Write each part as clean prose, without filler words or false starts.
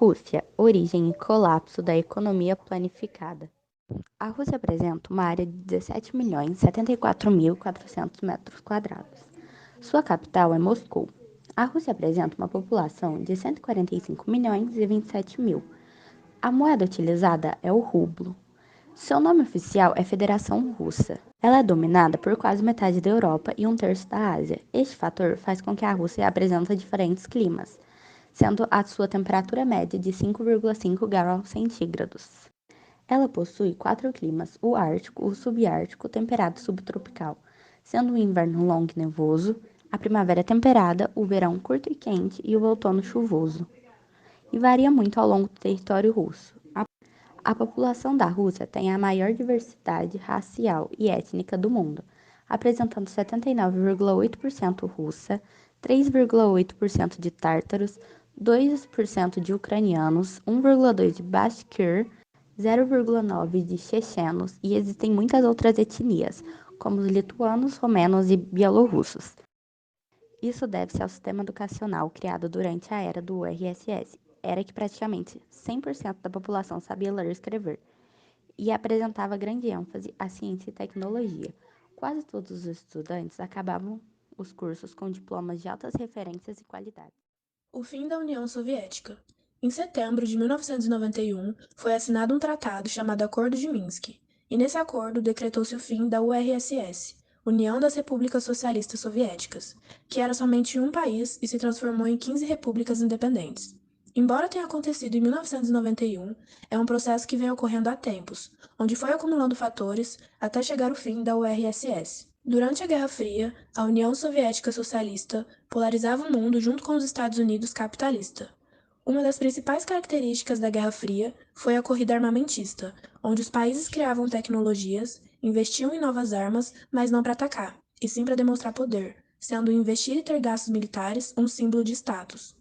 Rússia, origem e colapso da economia planificada. A Rússia apresenta uma área de 17.074.400 metros quadrados. Sua capital é Moscou. A Rússia apresenta uma população de 145 milhões e 27 mil. A moeda utilizada é o rublo. Seu nome oficial é Federação Russa. Ela é dominada por quase metade da Europa e um terço da Ásia. Este fator faz com que a Rússia apresente diferentes climas, sendo a sua temperatura média de 5,5 graus centígrados. Ela possui 4 climas: o ártico, o subártico, temperado e subtropical, sendo o inverno longo e nevoso, a primavera temperada, o verão curto e quente e o outono chuvoso. E varia muito ao longo do território russo. A população da Rússia tem a maior diversidade racial e étnica do mundo, apresentando 79,8% russa, 3,8% de tártaros, 2% de ucranianos, 1,2% de bashkir, 0,9% de chechenos e existem muitas outras etnias, como os lituanos, romenos e bielorrussos. Isso deve-se ao sistema educacional criado durante a era do URSS, era que praticamente 100% da população sabia ler e escrever, e apresentava grande ênfase à ciência e tecnologia. Quase todos os estudantes acabavam os cursos com diplomas de altas referências e qualidade. O fim da União Soviética. Em setembro de 1991, foi assinado um tratado chamado Acordo de Minsk, e nesse acordo decretou-se o fim da URSS, União das Repúblicas Socialistas Soviéticas, que era somente um país e se transformou em 15 repúblicas independentes. Embora tenha acontecido em 1991, é um processo que vem ocorrendo há tempos, onde foi acumulando fatores até chegar o fim da URSS. Durante a Guerra Fria, a União Soviética Socialista polarizava o mundo junto com os Estados Unidos capitalista. Uma das principais características da Guerra Fria foi a corrida armamentista, onde os países criavam tecnologias, investiam em novas armas, mas não para atacar, e sim para demonstrar poder, sendo investir e ter gastos militares um símbolo de status.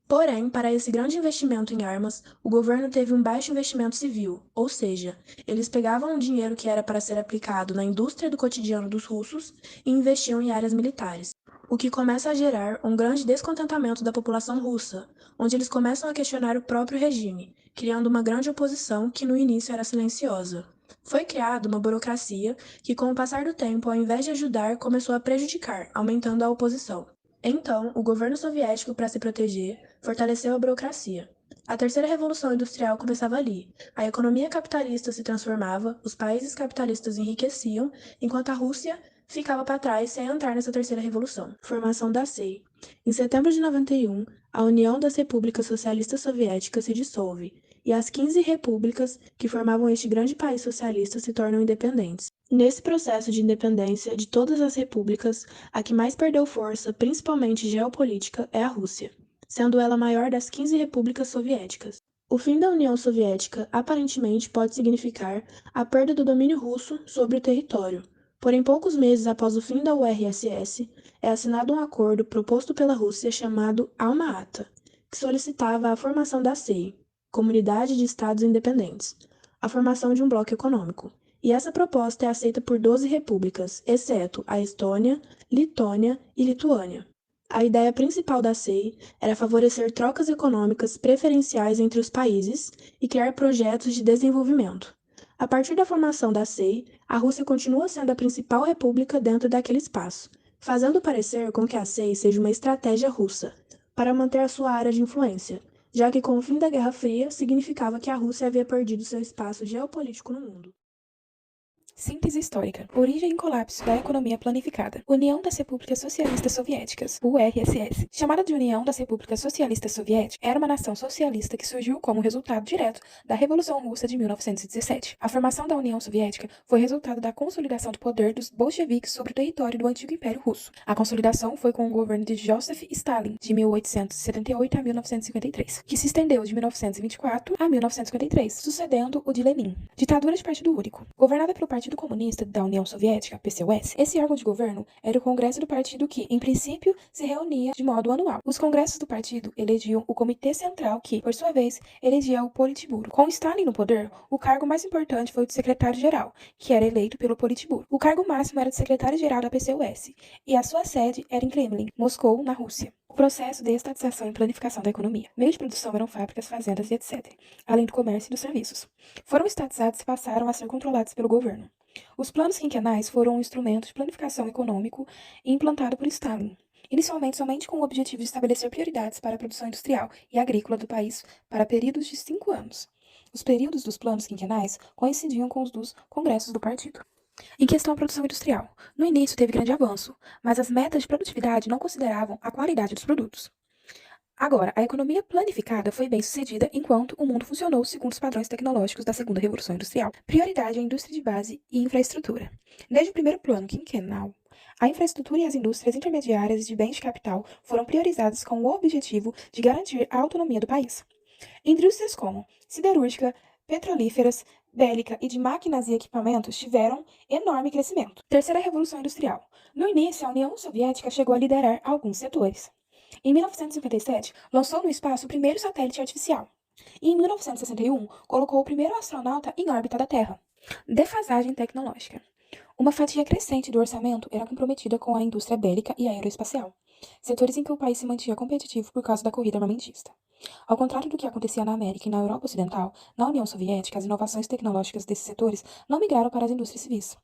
Porém, para esse grande investimento em armas, o governo teve um baixo investimento civil, ou seja, eles pegavam o dinheiro que era para ser aplicado na indústria do cotidiano dos russos e investiam em áreas militares, o que começa a gerar um grande descontentamento da população russa, onde eles começam a questionar o próprio regime, criando uma grande oposição que no início era silenciosa. Foi criada uma burocracia que, com o passar do tempo, ao invés de ajudar, começou a prejudicar, aumentando a oposição. Então, o governo soviético, para se proteger, fortaleceu a burocracia. A terceira revolução industrial começava ali. A economia capitalista se transformava, os países capitalistas enriqueciam, enquanto a Rússia ficava para trás sem entrar nessa terceira revolução. Formação da SEI. Em setembro de 91, a União das Repúblicas Socialistas Soviéticas se dissolve, e as 15 repúblicas que formavam este grande país socialista se tornam independentes. Nesse processo de independência de todas as repúblicas, a que mais perdeu força, principalmente geopolítica, é a Rússia, sendo ela a maior das 15 repúblicas soviéticas. O fim da União Soviética aparentemente pode significar a perda do domínio russo sobre o território. Porém, poucos meses após o fim da URSS, é assinado um acordo proposto pela Rússia chamado Alma-Ata, que solicitava a formação da SEI, Comunidade de Estados Independentes, a formação de um bloco econômico. E essa proposta é aceita por 12 repúblicas, exceto a Estônia, Letônia e Lituânia. A ideia principal da SEI era favorecer trocas econômicas preferenciais entre os países e criar projetos de desenvolvimento. A partir da formação da SEI, a Rússia continua sendo a principal república dentro daquele espaço, fazendo parecer com que a SEI seja uma estratégia russa para manter a sua área de influência, já que com o fim da Guerra Fria significava que a Rússia havia perdido seu espaço geopolítico no mundo. Síntese histórica. Origem e colapso da economia planificada. União das Repúblicas Socialistas Soviéticas, URSS. Chamada de União das Repúblicas Socialistas Soviéticas, era uma nação socialista que surgiu como resultado direto da Revolução Russa de 1917. A formação da União Soviética foi resultado da consolidação do poder dos bolcheviques sobre o território do antigo Império Russo. A consolidação foi com o governo de Joseph Stalin, de 1878 a 1953, que se estendeu de 1924 a 1953, sucedendo o de Lenin. Ditadura de Partido Único. Governada pelo Partido Comunista da União Soviética, PCUS, esse órgão de governo era o Congresso do Partido que, em princípio, se reunia de modo anual. Os congressos do partido elegiam o Comitê Central que, por sua vez, elegia o Politburo. Com Stalin no poder, o cargo mais importante foi o de secretário-geral, que era eleito pelo Politburo. O cargo máximo era de secretário-geral da PCUS, e a sua sede era em Kremlin, Moscou, na Rússia. O processo de estatização e planificação da economia. Meio de produção eram fábricas, fazendas e etc., além do comércio e dos serviços. Foram estatizados e passaram a ser controlados pelo governo. Os planos quinquenais foram um instrumento de planificação econômico implantado por Stalin, inicialmente somente com o objetivo de estabelecer prioridades para a produção industrial e agrícola do país para períodos de 5 anos. Os períodos dos planos quinquenais coincidiam com os dos congressos do partido. Em questão à produção industrial, no início teve grande avanço, mas as metas de produtividade não consideravam a qualidade dos produtos. Agora, a economia planificada foi bem sucedida enquanto o mundo funcionou segundo os padrões tecnológicos da segunda revolução industrial. Prioridade à indústria de base e infraestrutura. Desde o primeiro plano quinquenal, a infraestrutura e as indústrias intermediárias de bens de capital foram priorizadas com o objetivo de garantir a autonomia do país. Indústrias como siderúrgica, petrolíferas, bélica e de máquinas e equipamentos tiveram enorme crescimento. Terceira Revolução Industrial. No início, a União Soviética chegou a liderar alguns setores. Em 1957, lançou no espaço o primeiro satélite artificial. E em 1961, colocou o primeiro astronauta em órbita da Terra. Defasagem tecnológica. Uma fatia crescente do orçamento era comprometida com a indústria bélica e aeroespacial, setores em que o país se mantinha competitivo por causa da corrida armamentista. Ao contrário do que acontecia na América e na Europa Ocidental, na União Soviética, as inovações tecnológicas desses setores não migraram para as indústrias civis.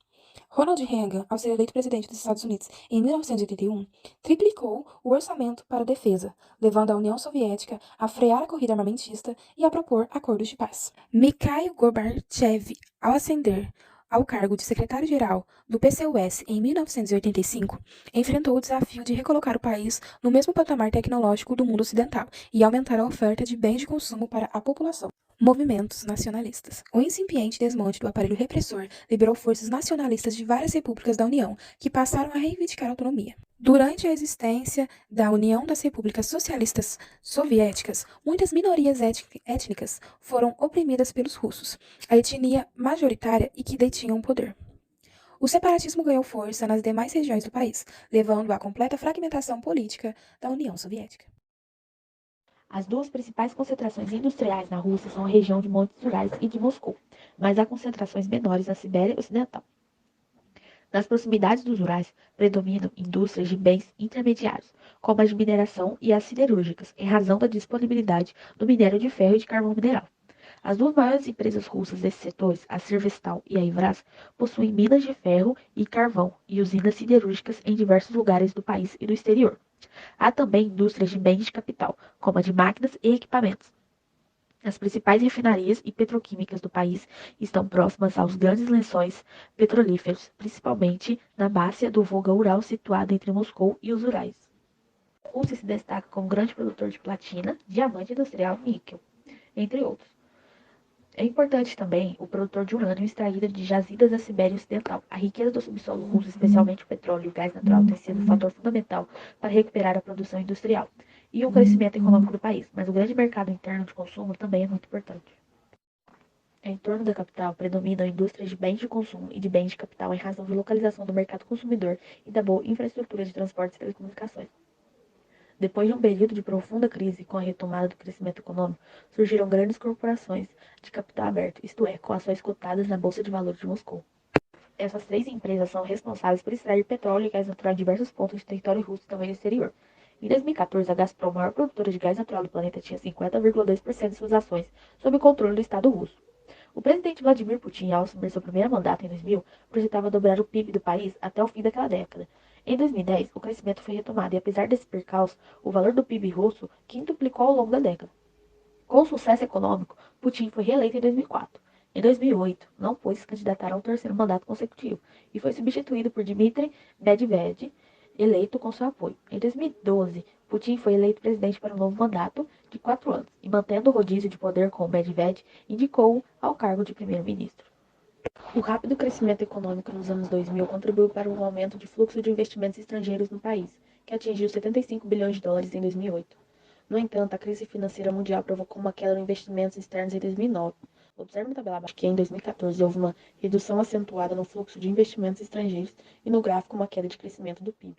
Ronald Reagan, ao ser eleito presidente dos Estados Unidos em 1981, triplicou o orçamento para a defesa, levando a União Soviética a frear a corrida armamentista e a propor acordos de paz. Mikhail Gorbachev, ao ascender ao cargo de secretário-geral do PCUS em 1985, enfrentou o desafio de recolocar o país no mesmo patamar tecnológico do mundo ocidental e aumentar a oferta de bens de consumo para a população. Movimentos nacionalistas. O incipiente desmonte do aparelho repressor liberou forças nacionalistas de várias repúblicas da União, que passaram a reivindicar autonomia. Durante a existência da União das Repúblicas Socialistas Soviéticas, muitas minorias étnicas foram oprimidas pelos russos, a etnia majoritária e que detinham o poder. O separatismo ganhou força nas demais regiões do país, levando à completa fragmentação política da União Soviética. As duas principais concentrações industriais na Rússia são a região de Montes Urais e de Moscou, mas há concentrações menores na Sibéria Ocidental. Nas proximidades dos Urais predominam indústrias de bens intermediários, como as de mineração e as siderúrgicas, em razão da disponibilidade do minério de ferro e de carvão mineral. As duas maiores empresas russas desses setores, a Severstal e a Evraz, possuem minas de ferro e carvão e usinas siderúrgicas em diversos lugares do país e do exterior. Há também indústrias de bens de capital, como a de máquinas e equipamentos. As principais refinarias e petroquímicas do país estão próximas aos grandes lençóis petrolíferos, principalmente na bacia do Volga-Ural, situada entre Moscou e os Urais. A Rússia se destaca como grande produtor de platina, diamante industrial e níquel, entre outros. É importante também o produtor de urânio extraído de jazidas da Sibéria Ocidental. A riqueza do subsolo russo, especialmente o petróleo e o gás natural, tem sido um fator fundamental para recuperar a produção industrial e o crescimento econômico do país, mas o grande mercado interno de consumo também é muito importante. Em torno da capital predominam indústrias de bens de consumo e de bens de capital em razão da localização do mercado consumidor e da boa infraestrutura de transportes e telecomunicações. Depois de um período de profunda crise com a retomada do crescimento econômico, surgiram grandes corporações de capital aberto, isto é, com ações cotadas na Bolsa de Valores de Moscou. Essas três empresas são responsáveis por extrair petróleo e gás natural em diversos pontos de território russo e também no exterior. Em 2014, a Gazprom, a maior produtora de gás natural do planeta, tinha 50,2% de suas ações sob o controle do Estado russo. O presidente Vladimir Putin, ao assumir seu primeiro mandato em 2000, projetava dobrar o PIB do país até o fim daquela década. Em 2010, o crescimento foi retomado e, apesar desse percalço, o valor do PIB russo quintuplicou ao longo da década. Com sucesso econômico, Putin foi reeleito em 2004. Em 2008, não pôde se candidatar ao terceiro mandato consecutivo e foi substituído por Dmitry Medvedev, eleito com seu apoio. Em 2012, Putin foi eleito presidente para um novo mandato de 4 anos e, mantendo o rodízio de poder com Medvedev, indicou-o ao cargo de primeiro-ministro. O rápido crescimento econômico nos anos 2000 contribuiu para um aumento de fluxo de investimentos estrangeiros no país, que atingiu 75 bilhões de dólares em 2008. No entanto, a crise financeira mundial provocou uma queda nos investimentos externos em 2009. Observe na tabela abaixo que em 2014 houve uma redução acentuada no fluxo de investimentos estrangeiros e no gráfico uma queda de crescimento do PIB.